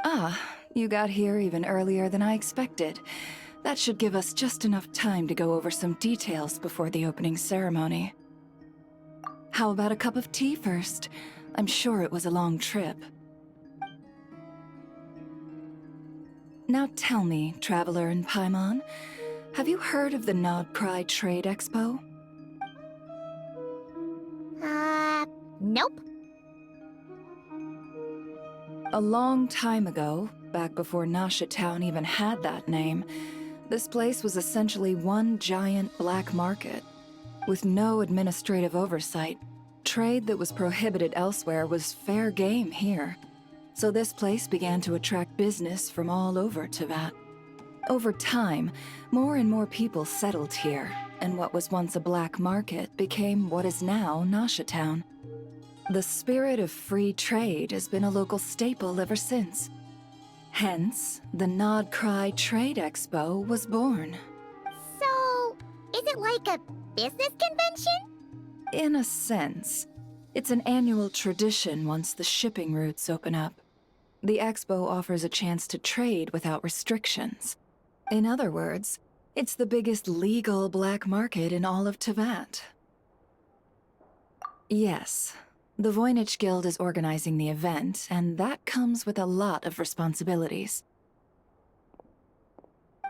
Ah, you got here even earlier than I expected. That should give us just enough time to go over some details before the opening ceremony. How about a cup of tea first? I'm sure it was a long trip. Now tell me, Traveler in Paimon, have you heard of the Nodcry Trade Expo? Nope. A long time ago, back before Nasha Town even had that name, this place was essentially one giant black market. With no administrative oversight, trade that was prohibited elsewhere was fair game here. So this place began to attract business from all over Teyvat. Over time, more and more people settled here, and what was once a black market became what is now Nasha Town. The spirit of free trade has been a local staple ever since. Hence, the Nodcry Trade Expo was born. So, is it like a business convention? In a sense. It's an annual tradition once the shipping routes open up. The expo offers a chance to trade without restrictions. In other words, it's the biggest legal black market in all of Teyvat. Yes, the Voynich Guild is organizing the event, and that comes with a lot of responsibilities.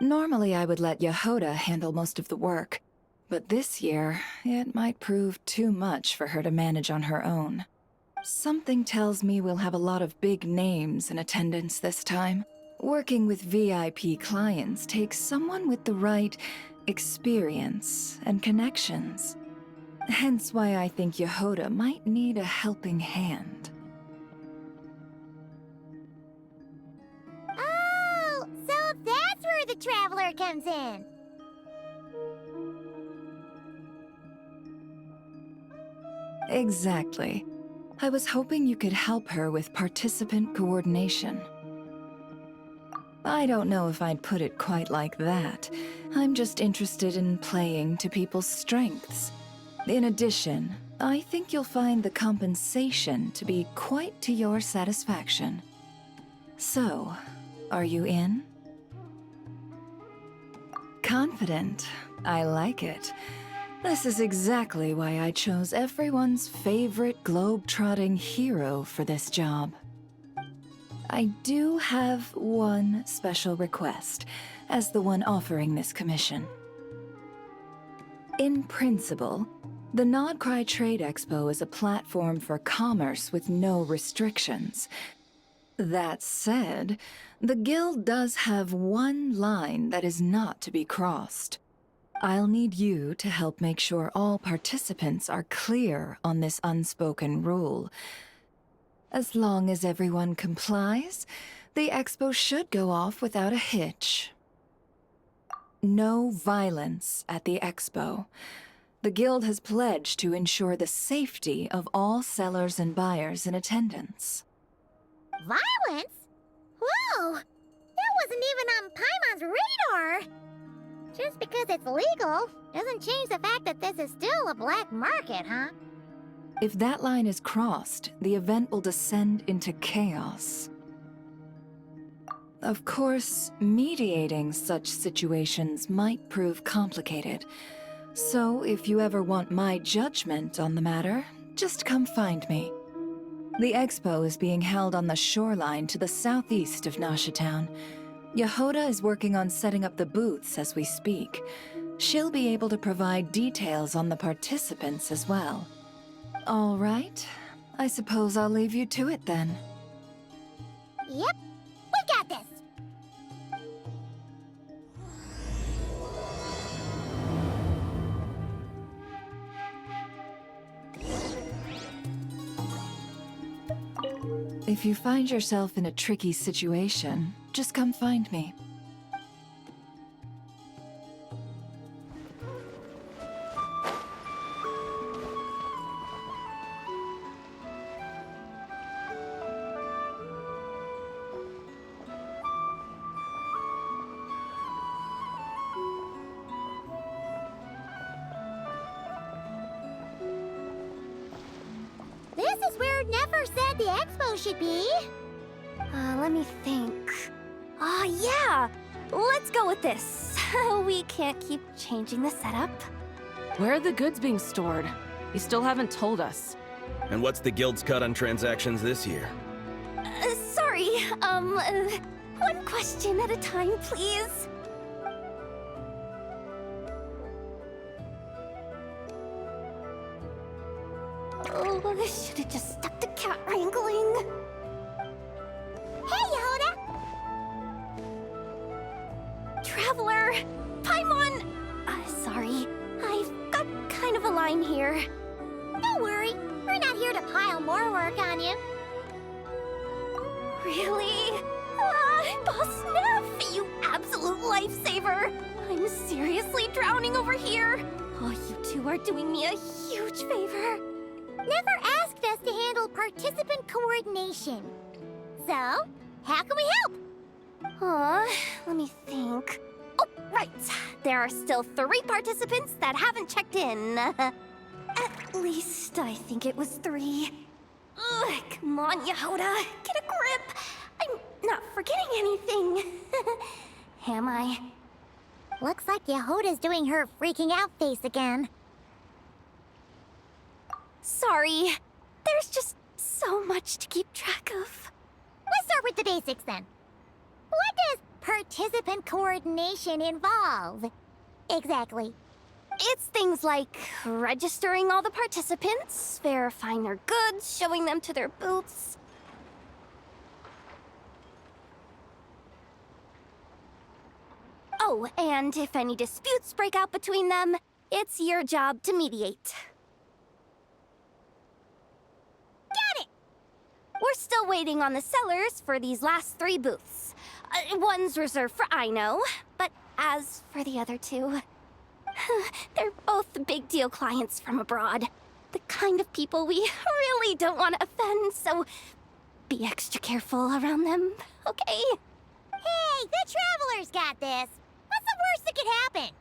Normally I would let Yehoda handle most of the work, but this year, it might prove too much for her to manage on her own. Something tells me we'll have a lot of big names in attendance this time. Working with VIP clients takes someone with the right experience and connections. Hence why I think Yehoda might need a helping hand. Oh, so that's where the Traveler comes in. Exactly. I was hoping you could help her with participant coordination. I don't know if I'd put it quite like that. I'm just interested in playing to people's strengths. In addition, I think you'll find the compensation to be quite to your satisfaction. So, are you in? Confident. I like it. This is exactly why I chose everyone's favorite globe-trotting hero for this job. I do have one special request, as the one offering this commission. In principle, the Nodcry Trade Expo is a platform for commerce with no restrictions. That said, the Guild does have one line that is not to be crossed. I'll need you to help make sure all participants are clear on this unspoken rule. As long as everyone complies, the expo should go off without a hitch. No violence at the expo. The Guild has pledged to ensure the safety of all sellers and buyers in attendance. Violence? Whoa! That wasn't even on Paimon's radar! Just because it's legal doesn't change the fact that this is still a black market, huh? If that line is crossed, the event will descend into chaos. Of course, mediating such situations might prove complicated. So if you ever want my judgment on the matter, just come find me. The expo is being held on the shoreline to the southeast of Nasha Town. Yehoda is working on setting up the booths as we speak. She'll be able to provide details on the participants as well. All right. I suppose I'll leave you to it then. Yep, we got this! If you find yourself in a tricky situation, just come find me. This is where Nefer said the expo should be. Let me me think. Yeah! Let's go with this. We can't keep changing the setup. Where are the goods being stored? You still haven't told us. And what's the guild's cut on transactions this year? Sorry, one question at a time, please. Oh, I should have just stuck to cat wrangling. Hey, Yehuda! Traveler! Paimon! Sorry, I've got kind of a line here. Don't worry, we're not here to pile more work on you. Really? Boss Neff, you absolute lifesaver! I'm seriously drowning over here. Oh, you two are doing me a huge favor. Never asked us to handle participant coordination. So, how can we help? Let me think. Oh, right. There are still 3 participants that haven't checked in. At least I think it was 3. Ugh, come on, Yehuda. Get a grip. I'm not forgetting anything. Am I? Looks like Yehuda's doing her freaking out face again. Sorry. There's just so much to keep track of. Let's start with the basics then. What does participant coordination involve? Exactly. It's things like registering all the participants, verifying their goods, showing them to their booths. Oh, and if any disputes break out between them, it's your job to mediate. Got it! We're still waiting on the sellers for these last 3 booths. One's reserved for Aino, but as for the other 2, they're both big deal clients from abroad. The kind of people we really don't want to offend, so be extra careful around them, okay? Hey, the Traveler's got this. What's the worst that could happen?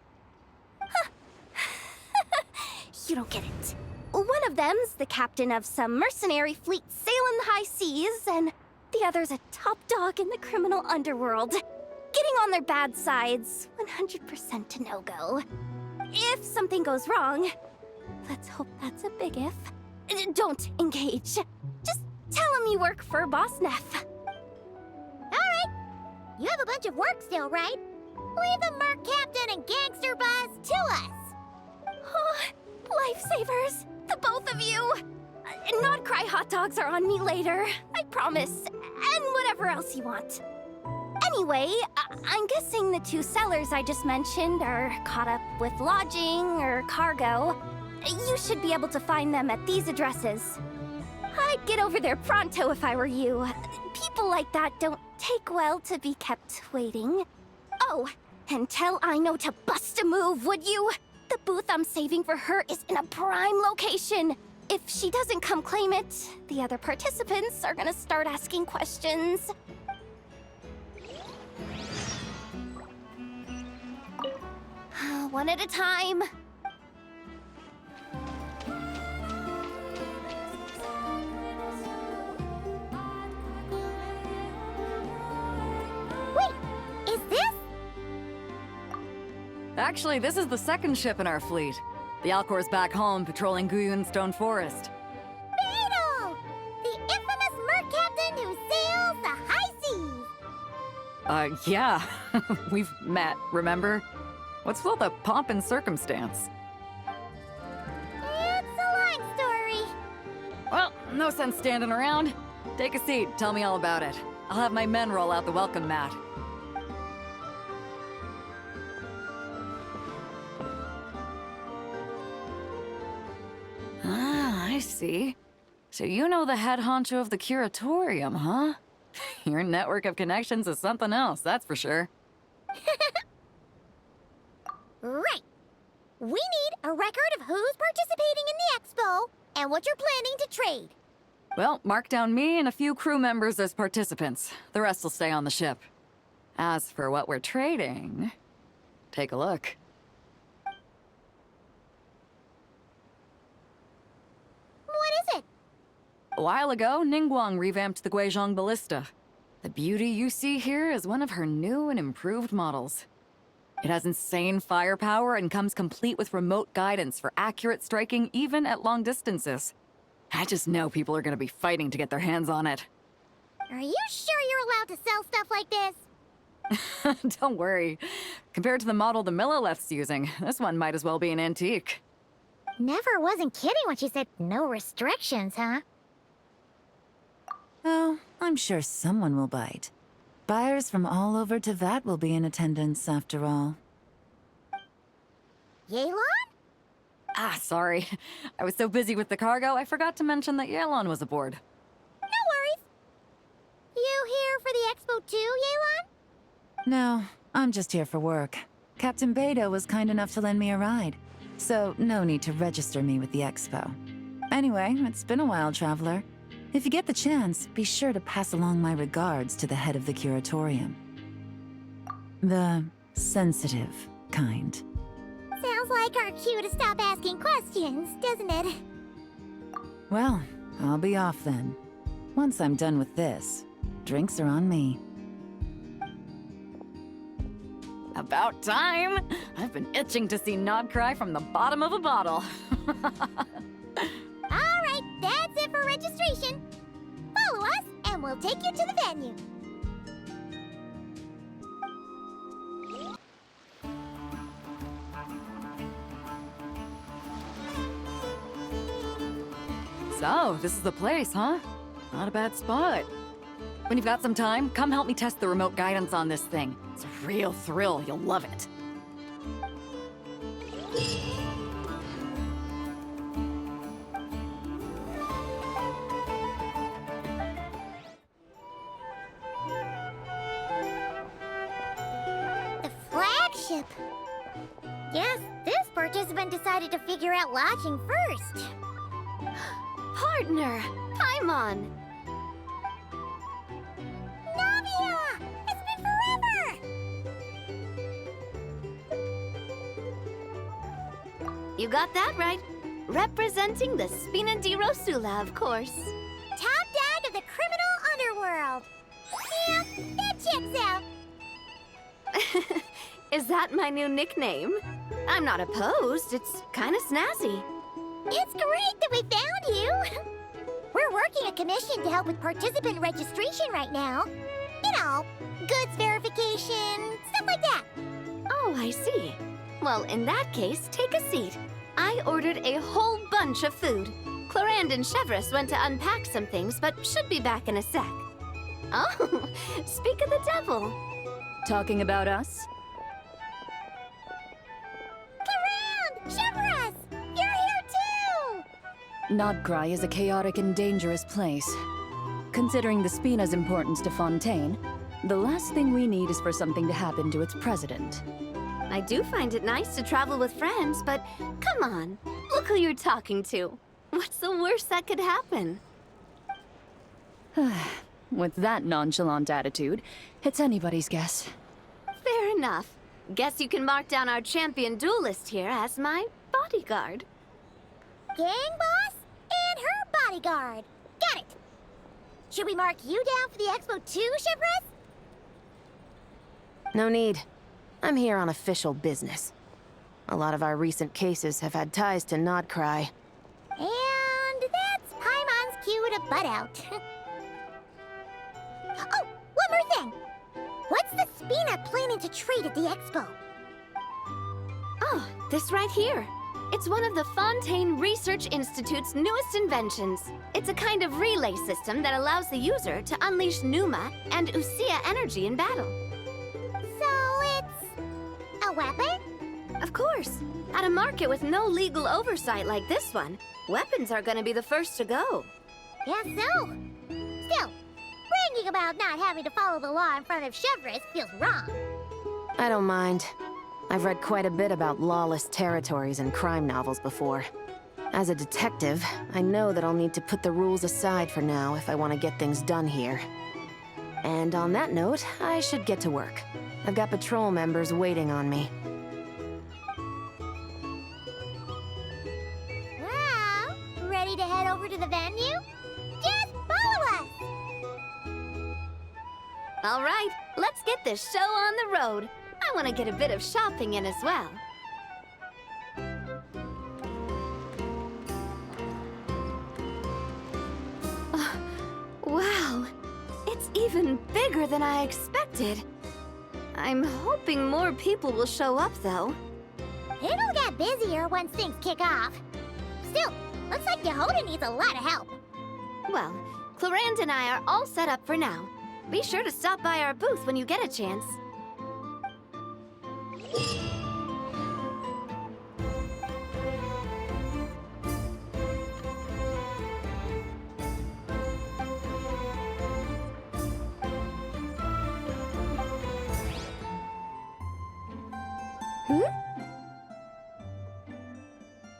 You don't get it. One of them's the captain of some mercenary fleet sailing the high seas, and the other's a top dog in the criminal underworld. Getting on their bad sides, 100% a no-go. If something goes wrong, let's hope that's a big if, don't engage. Just tell him you work for Boss Neff. Alright. You have a bunch of work still, right? Leave the Merc Captain and Gangster Buzz to us. Oh, lifesavers, the both of you. Not cry hot dogs are on me later, I promise. And whatever else you want. Anyway, I'm guessing the 2 sellers I just mentioned are caught up with lodging or cargo. You should be able to find them at these addresses. I'd get over there pronto if I were you. People like that don't take well to be kept waiting. Oh, and tell Aino to bust a move, would you? The booth I'm saving for her is in a prime location. If she doesn't come claim it, the other participants are gonna start asking questions. One at a time. Wait, is this? Actually, this is the 2nd ship in our fleet. The Alcor's back home patrolling Guyun Stone Forest. Beetle! The infamous Merc Captain who sails the high seas! Yeah. We've met, remember? What's with all the pomp and circumstance? It's a long story. Well, no sense standing around. Take a seat, tell me all about it. I'll have my men roll out the welcome mat. Ah, I see. So you know the head honcho of the curatorium, huh? Your network of connections is something else, that's for sure. Right. We need a record of who's participating in the expo and what you're planning to trade. Well, mark down me and a few crew members as participants. The rest will stay on the ship. As for what we're trading, take a look. What is it? A while ago, Ningguang revamped the Guizhong Ballista. The beauty you see here is one of her new and improved models. It has insane firepower and comes complete with remote guidance for accurate striking even at long distances. I just know people are gonna be fighting to get their hands on it. Are you sure you're allowed to sell stuff like this? Don't worry. Compared to the model the Millileth's using, this one might as well be an antique. Never wasn't kidding when she said no restrictions, huh? Oh, I'm sure someone will bite. Buyers from all over Teyvat will be in attendance, after all. Yelan? Ah, sorry. I was so busy with the cargo, I forgot to mention that Yelan was aboard. No worries. You here for the expo too, Yelan? No, I'm just here for work. Captain Beto was kind enough to lend me a ride, so no need to register me with the expo. Anyway, it's been a while, Traveler. If you get the chance, be sure to pass along my regards to the head of the curatorium. The sensitive kind. Sounds like our cue to stop asking questions, doesn't it? Well, I'll be off then. Once I'm done with this, drinks are on me. About time! I've been itching to see Nod cry from the bottom of a bottle. Alright, that's it for registration. Follow us, and we'll take you to the venue. So, this is the place, huh? Not a bad spot. When you've got some time, come help me test the remote guidance on this thing. It's a real thrill, you'll love it. The flagship. Guess this participant decided to figure out lodging first. Partner, Paimon. Navia! It's been forever! You got that right. Representing the Spina di Rosula, of course. Top dog of the criminal underworld. Yeah, that checks out. Is that my new nickname? I'm not opposed. It's kind of snazzy. It's great that we found you. We're working a commission to help with participant registration right now. You know, goods verification, stuff like that. Oh, I see. Well, in that case, take a seat. I ordered a whole bunch of food. Clarand and Chevreuse went to unpack some things, but should be back in a sec. Oh, speak of the devil. Talking about us? Clarand! Chevreuse! You're here too! Nodcry is a chaotic and dangerous place. Considering the Spina's importance to Fontaine, the last thing we need is for something to happen to its president. I do find it nice to travel with friends, but come on, look who you're talking to. What's the worst that could happen? With that nonchalant attitude, it's anybody's guess. Fair enough. Guess you can mark down our champion duelist here as my bodyguard. Gang boss and her bodyguard. Got it. Should we mark you down for the expo too, Chevreuse? No need. I'm here on official business. A lot of our recent cases have had ties to Nodcry. And that's Paimon's cue to butt out. Oh, one more thing. What's the Spina planning to trade at the expo? Oh, this right here. It's one of the Fontaine Research Institute's newest inventions. It's a kind of relay system that allows the user to unleash Numa and Usia energy in battle. So it's a weapon? Of course. At a market with no legal oversight like this one, weapons are gonna be the first to go. Guess so. Still, bragging about not having to follow the law in front of Chevreuse feels wrong. I don't mind. I've read quite a bit about lawless territories and crime novels before. As a detective, I know that I'll need to put the rules aside for now if I want to get things done here. And on that note, I should get to work. I've got patrol members waiting on me. Well, ready to head over to the venue? Just follow us! All right, let's get this show on the road. I want to get a bit of shopping in as well. Wow, it's even bigger than I expected. I'm hoping more people will show up, though. It'll get busier once things kick off. Still, looks like Yehoda needs a lot of help. Well, Clarand and I are all set up for now. Be sure to stop by our booth when you get a chance.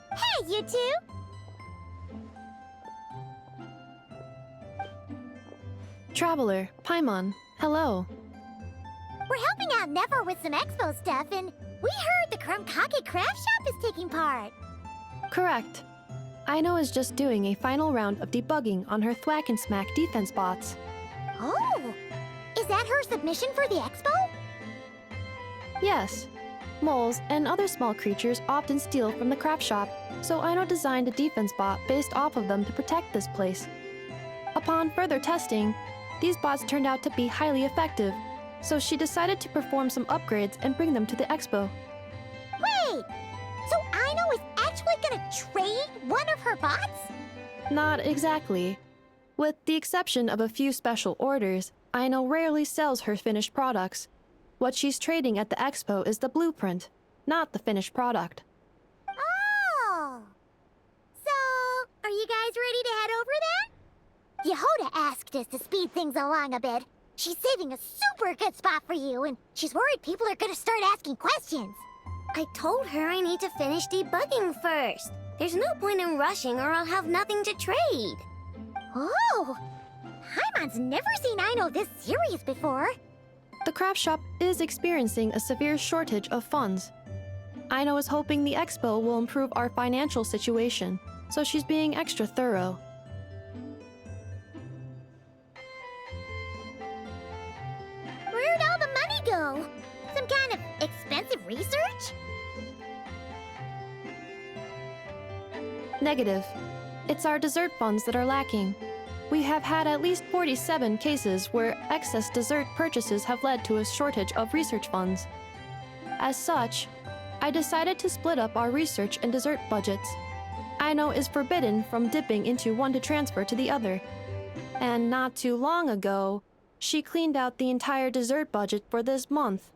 Hey, you two! Traveler, Paimon, hello. We're helping out Nefer with some expo stuff, and we heard the Krumkake craft shop is taking part. Correct. Aino is just doing a final round of debugging on her Thwack and Smack defense bots. Oh! Is that her submission for the expo? Yes. Moles and other small creatures often steal from the craft shop, so Aino designed a defense bot based off of them to protect this place. Upon further testing, these bots turned out to be highly effective, so she decided to perform some upgrades and bring them to the expo. Wait! So Aino is actually gonna trade one of her bots? Not exactly. With the exception of a few special orders, Aino rarely sells her finished products. What she's trading at the expo is the blueprint, not the finished product. Oh! So, are you guys ready to head over then? Yehoda asked us to speed things along a bit. She's saving a super good spot for you, and she's worried people are gonna start asking questions. I told her I need to finish debugging first. There's no point in rushing or I'll have nothing to trade. Oh! Paimon's never seen Aino this serious before. The craft shop is experiencing a severe shortage of funds. Aino is hoping the expo will improve our financial situation, so she's being extra thorough. Where'd all the money go? Some kind of expensive research? Negative. It's our dessert funds that are lacking. We have had at least 47 cases where excess dessert purchases have led to a shortage of research funds. As such, I decided to split up our research and dessert budgets. Aino is forbidden from dipping into one to transfer to the other. And not too long ago, she cleaned out the entire dessert budget for this month.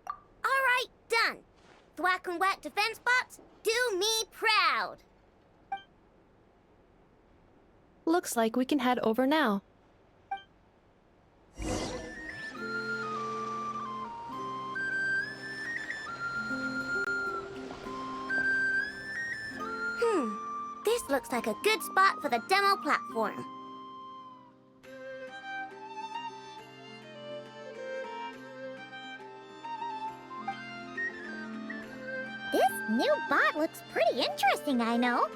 All right, done. Thwack and Whack defense bots, do me proud. Looks like we can head over now. This looks like a good spot for the demo platform. This new bot looks pretty interesting, I know.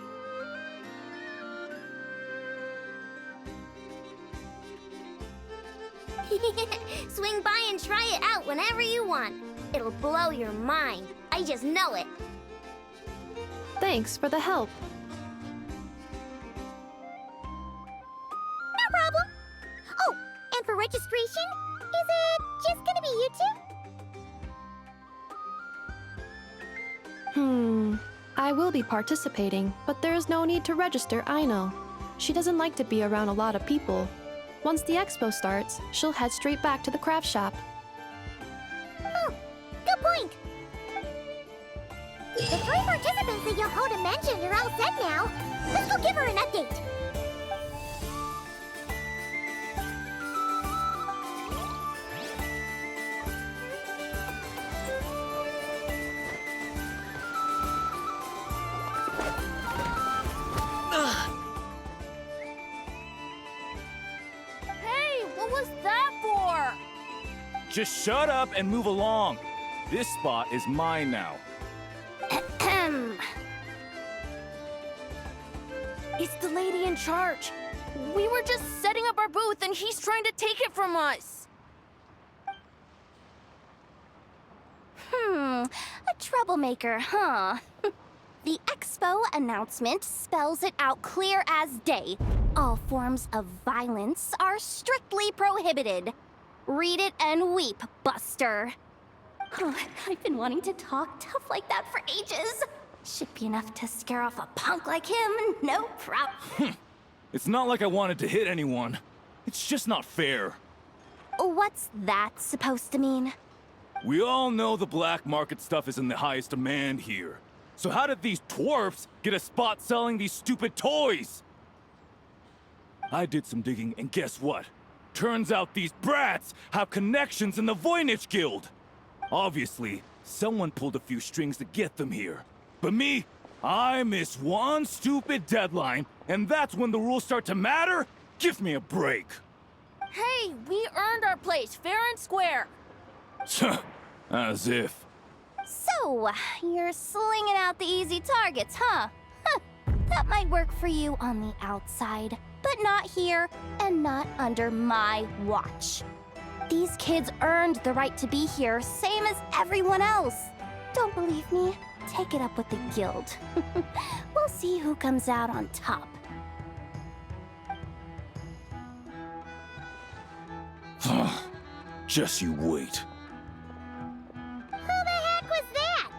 Swing by and try it out whenever you want. It'll blow your mind. I just know it. Thanks for the help. No problem. Oh, and for registration, is it just gonna be you two? I will be participating, but there is no need to register, Aino. She doesn't like to be around a lot of people. Once the expo starts, she'll head straight back to the craft shop. Oh, good point. The 3 participants that Yehoda mentioned are all set now. Let's go give her an update. Hey, what was that for? Just shut up and move along. This spot is mine now. It's the lady in charge. We were just setting up our booth and he's trying to take it from us. A troublemaker, huh? The expo announcement spells it out clear as day. All forms of violence are strictly prohibited. Read it and weep, Buster. Oh, I've been wanting to talk tough like that for ages. Should be enough to scare off a punk like him, no problem. It's not like I wanted to hit anyone. It's just not fair. What's that supposed to mean? We all know the black market stuff is in the highest demand here. So how did these dwarfs get a spot selling these stupid toys? I did some digging, and guess what? Turns out these brats have connections in the Voynich Guild. Obviously, someone pulled a few strings to get them here. But me, I miss one stupid deadline, and that's when the rules start to matter? Give me a break. Hey, we earned our place fair and square. As if. So, you're slinging out the easy targets, huh? That might work for you on the outside, but not here and not under my watch. These kids earned the right to be here, same as everyone else. Don't believe me? Take it up with the guild. We'll see who comes out on top. Just you wait. Who the heck was that?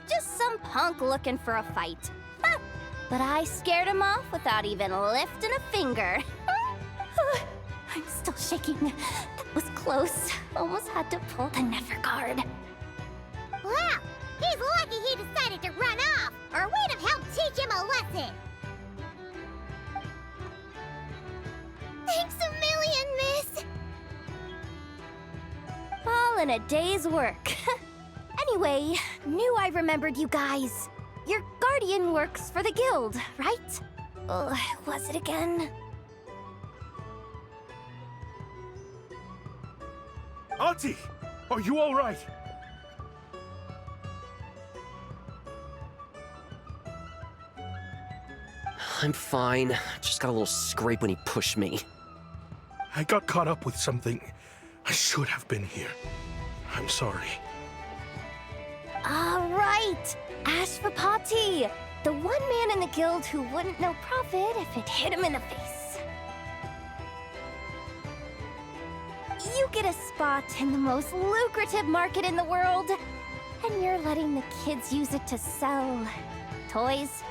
Just some punk looking for a fight. But I scared him off without even lifting a finger. I'm still shaking. That was close. Almost had to pull the Never guard. Well, he's lucky he decided to run off, or we'd have helped teach him a lesson. Thanks a million, miss. All in a day's work. Anyway, knew I remembered you guys. Your guardian works for the guild, right? Was it again? Auntie, are you all right? I'm fine. Just got a little scrape when he pushed me. I got caught up with something. I should have been here. I'm sorry. Right! Ash for Pati! The one man in the guild who wouldn't know profit if it hit him in the face. You get a spot in the most lucrative market in the world, and you're letting the kids use it to sell toys.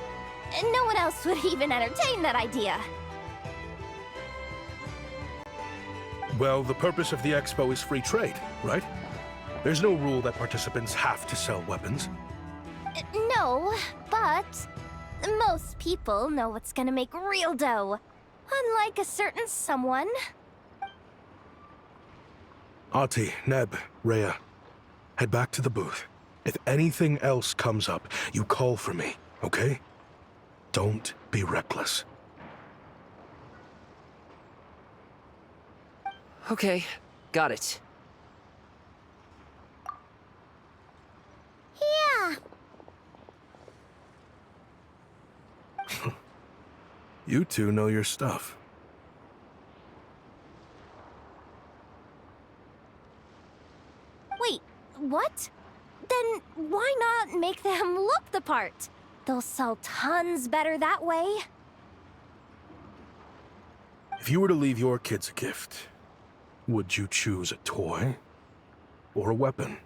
And no one else would even entertain that idea. Well, the purpose of the expo is free trade, right? There's no rule that participants have to sell weapons. No, but most people know what's gonna make real dough. Unlike a certain someone. Ati, Neb, Rhea, head back to the booth. If anything else comes up, you call for me, okay? Don't be reckless. Okay, got it. Yeah. You two know your stuff. Wait, what? Then why not make them look the part? They'll sell tons better that way. If you were to leave your kids a gift, would you choose a toy or a weapon?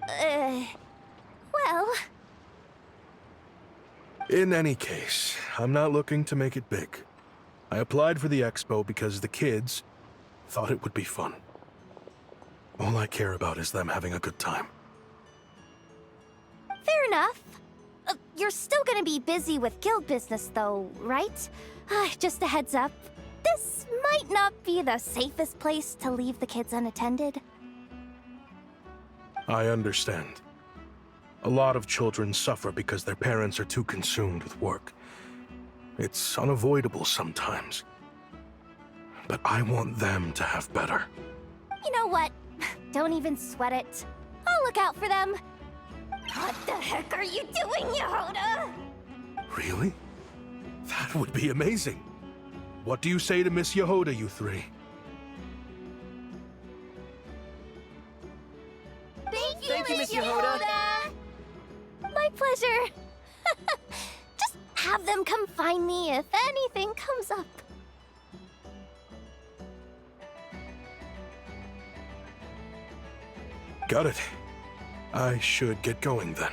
Well... In any case, I'm not looking to make it big. I applied for the expo because the kids thought it would be fun. All I care about is them having a good time. Fair enough. You're still gonna be busy with guild business though, right? Just a heads up. This might not be the safest place to leave the kids unattended. I understand. A lot of children suffer because their parents are too consumed with work. It's unavoidable sometimes. But I want them to have better. You know what? Don't even sweat it. I'll look out for them. What the heck are you doing, Yehoda? Really? That would be amazing. What do you say to Miss Yehoda, you three? Thank you, Miss Yehoda. My pleasure. Just have them come find me if anything comes up. Got it. I should get going then.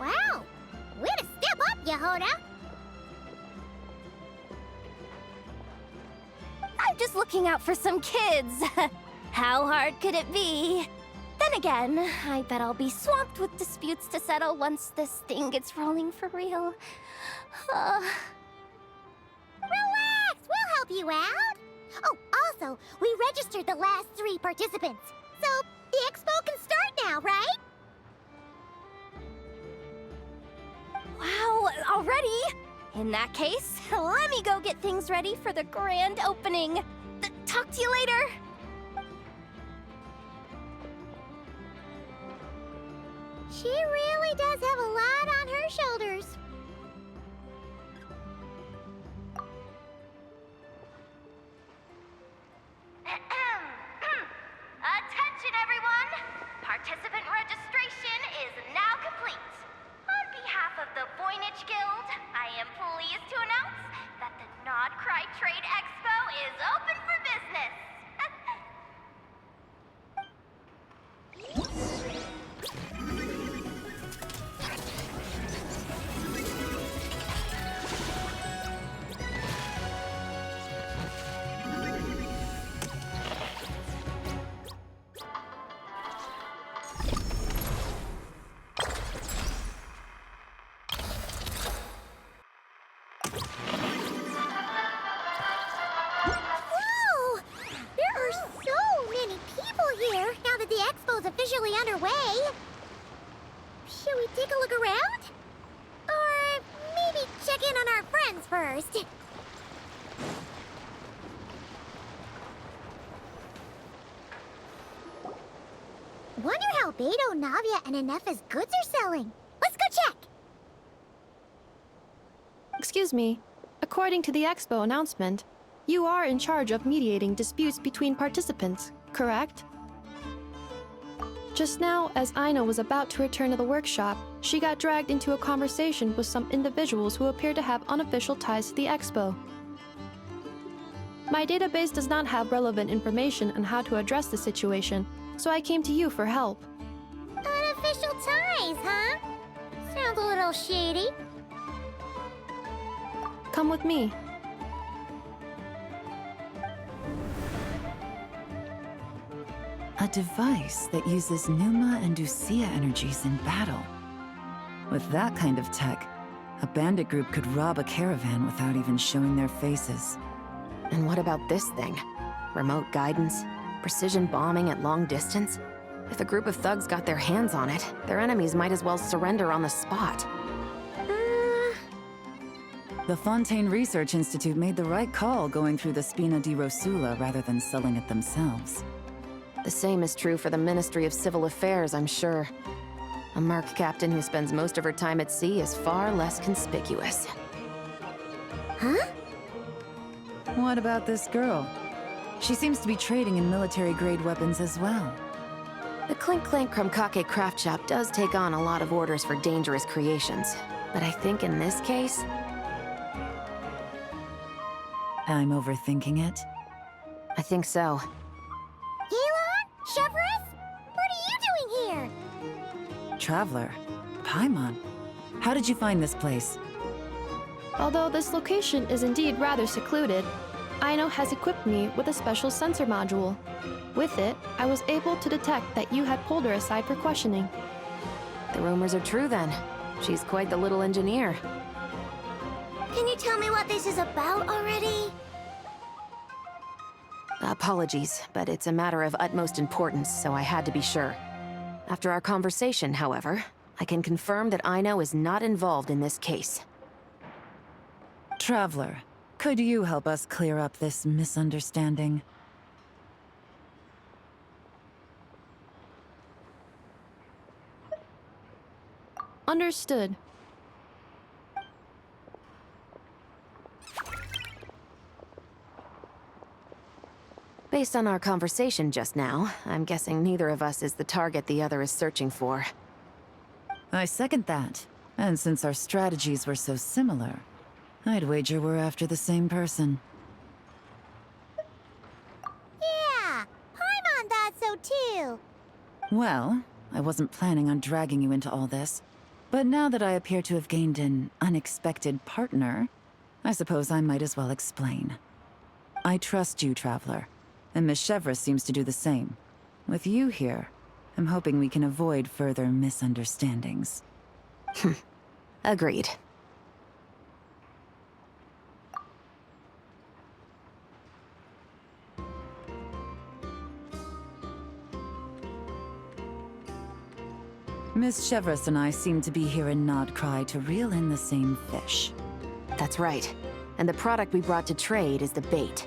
Wow! Way to step up, Yehoda! I'm just looking out for some kids. How hard could it be? Then again, I bet I'll be swamped with disputes to settle once this thing gets rolling for real. Relax! We'll help you out! Oh, also, we registered the last 3 participants. So, the expo can start now, right? Wow, already? In that case, let me go get things ready for the grand opening. Talk to you later. She really does have a lot on her shoulders. Attention, everyone! Participant registration is now complete. On behalf of the Voynich Guild, I am pleased to announce that the Nod Cry Trade Expo is open for business. Whoa! There are so many people here now that the expo's officially underway. Should we take a look around? Or maybe check in on our friends first? Wonder how Beto, Navia, and Inef's goods are selling. Let's go check! Excuse me. According to the expo announcement, you are in charge of mediating disputes between participants, correct? Just now, as Aino was about to return to the workshop, she got dragged into a conversation with some individuals who appear to have unofficial ties to the expo. My database does not have relevant information on how to address the situation, so I came to you for help. Unofficial ties, huh? Sounds a little shady. Come with me. A device that uses Numa and Ducia energies in battle. With that kind of tech, a bandit group could rob a caravan without even showing their faces. And what about this thing? Remote guidance? Precision bombing at long distance? If a group of thugs got their hands on it, their enemies might as well surrender on the spot. The Fontaine Research Institute made the right call going through the Spina di Rosula rather than selling it themselves. The same is true for the Ministry of Civil Affairs, I'm sure. A merc captain who spends most of her time at sea is far less conspicuous. Huh? What about this girl? She seems to be trading in military-grade weapons as well. The Clink Clank Krumkake craft shop does take on a lot of orders for dangerous creations. But I think in this case... I'm overthinking it. I think so. Gaylon? Chevron? What are you doing here? Traveler. Paimon. How did you find this place? Although this location is indeed rather secluded, Aino has equipped me with a special sensor module. With it, I was able to detect that you had pulled her aside for questioning. The rumors are true then. She's quite the little engineer. Can you tell me what this is about already? Apologies, but it's a matter of utmost importance, so I had to be sure. After our conversation, however, I can confirm that Aino is not involved in this case. Traveler, could you help us clear up this misunderstanding? Understood. Based on our conversation just now, I'm guessing neither of us is the target the other is searching for. I second that. And since our strategies were so similar, I'd wager we're after the same person. Yeah, Paimon thought so too. Well, I wasn't planning on dragging you into all this, but now that I appear to have gained an unexpected partner, I suppose I might as well explain. I trust you, Traveler, and Miss Chevra seems to do the same. With you here, I'm hoping we can avoid further misunderstandings. Agreed. Miss Chevras and I seem to be here in Nodcry to reel in the same fish. That's right. And the product we brought to trade is the bait.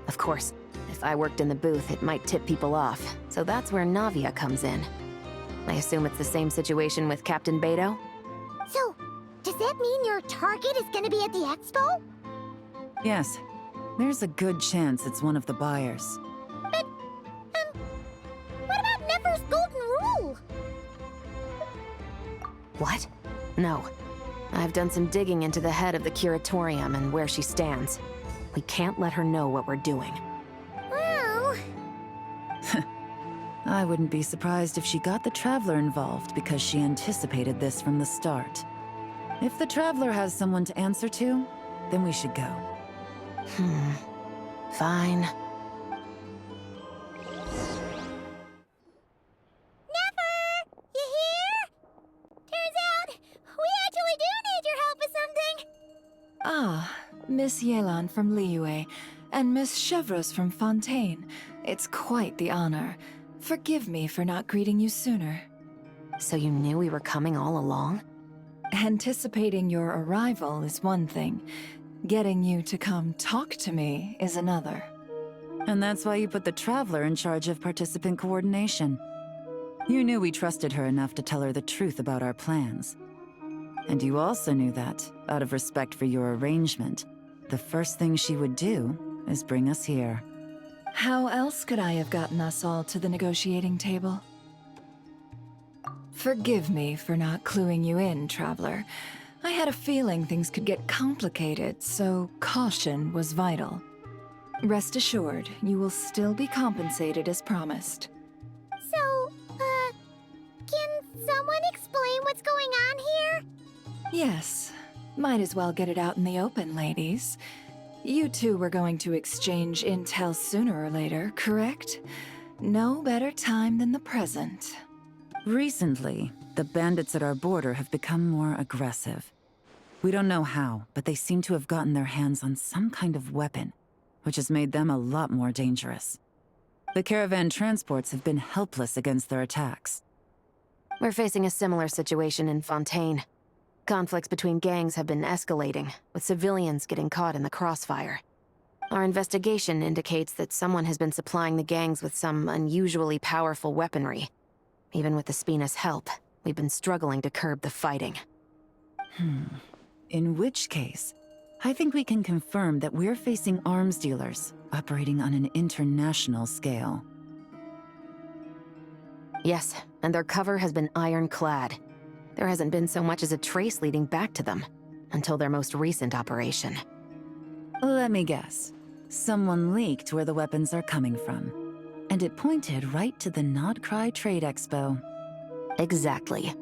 Of course, if I worked in the booth, it might tip people off, so that's where Navia comes in. I assume it's the same situation with Captain Beto? So, does that mean your target is gonna be at the expo? Yes, there's a good chance it's one of the buyers. But, what about Nefer's golden rule? What? No. I've done some digging into the head of the curatorium and where she stands. We can't let her know what we're doing. Well... I wouldn't be surprised if she got the Traveler involved because she anticipated this from the start. If the Traveler has someone to answer to, then we should go. Fine. Nefer! You here? Turns out, we actually do need your help with something! Ah, Miss Yelan from Liyue, and Miss Chevros from Fontaine. It's quite the honor. Forgive me for not greeting you sooner. So you knew we were coming all along? Anticipating your arrival is one thing. Getting you to come talk to me is another. And that's why you put the Traveler in charge of participant coordination. You knew we trusted her enough to tell her the truth about our plans. And you also knew that, out of respect for your arrangement, the first thing she would do is bring us here. How else could I have gotten us all to the negotiating table? Forgive me for not cluing you in, Traveler. I had a feeling things could get complicated, so caution was vital. Rest assured, you will still be compensated as promised. So, can someone explain what's going on here? Yes. Might as well get it out in the open, ladies. You two were going to exchange intel sooner or later, correct? No better time than the present. Recently, the bandits at our border have become more aggressive. We don't know how, but they seem to have gotten their hands on some kind of weapon, which has made them a lot more dangerous. The caravan transports have been helpless against their attacks. We're facing a similar situation in Fontaine. Conflicts between gangs have been escalating, with civilians getting caught in the crossfire. Our investigation indicates that someone has been supplying the gangs with some unusually powerful weaponry. Even with the Spina's help, we've been struggling to curb the fighting. In which case, I think we can confirm that we're facing arms dealers operating on an international scale. Yes, and their cover has been ironclad. There hasn't been so much as a trace leading back to them, until their most recent operation. Let me guess. Someone leaked where the weapons are coming from. And it pointed right to the Nodcry Trade Expo. Exactly.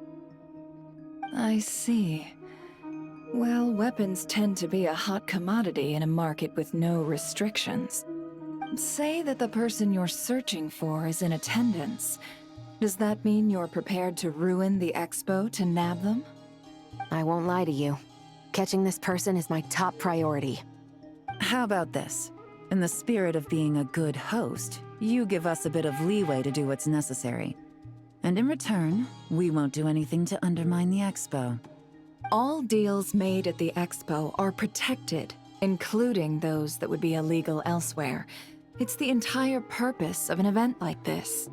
I see. Well, weapons tend to be a hot commodity in a market with no restrictions. Say that the person you're searching for is in attendance. Does that mean you're prepared to ruin the expo to nab them? I won't lie to you. Catching this person is my top priority. How about this? In the spirit of being a good host, you give us a bit of leeway to do what's necessary. And in return, we won't do anything to undermine the expo. All deals made at the expo are protected, including those that would be illegal elsewhere. It's the entire purpose of an event like this.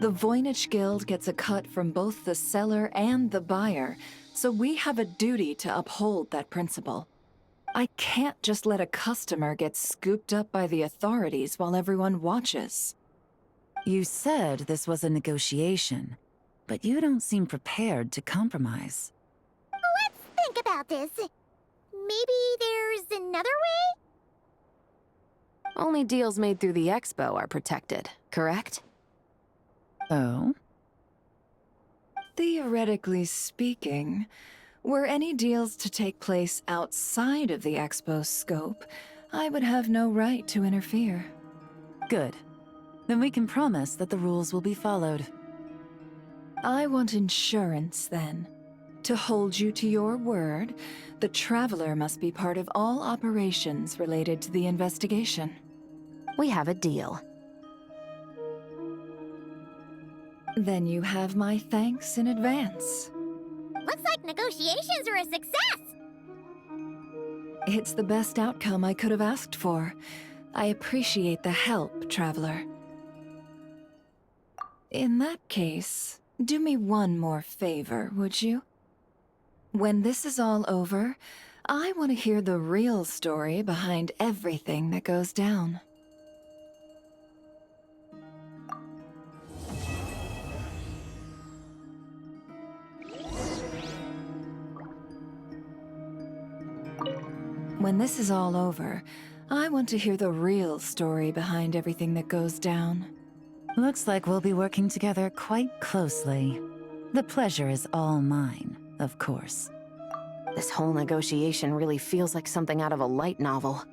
The Voynich Guild gets a cut from both the seller and the buyer, So we have a duty to uphold that principle. I can't just let a customer get scooped up by the authorities while everyone watches. You said this was a negotiation, but you don't seem prepared to compromise. Let's think about this. Maybe there's another way? Only deals made through the expo are protected, correct? Oh? Theoretically speaking, were any deals to take place outside of the expo's scope, I would have no right to interfere. Good. Then we can promise that the rules will be followed. I want insurance, then. To hold you to your word, the Traveler must be part of all operations related to the investigation. We have a deal. Then you have my thanks in advance. Looks like negotiations are a success! It's the best outcome I could have asked for. I appreciate the help, Traveler. In that case, do me one more favor, would you? When this is all over, I want to hear the real story behind everything that goes down. When this is all over, I want to hear the real story behind everything that goes down. Looks like we'll be working together quite closely. The pleasure is all mine, of course. This whole negotiation really feels like something out of a light novel.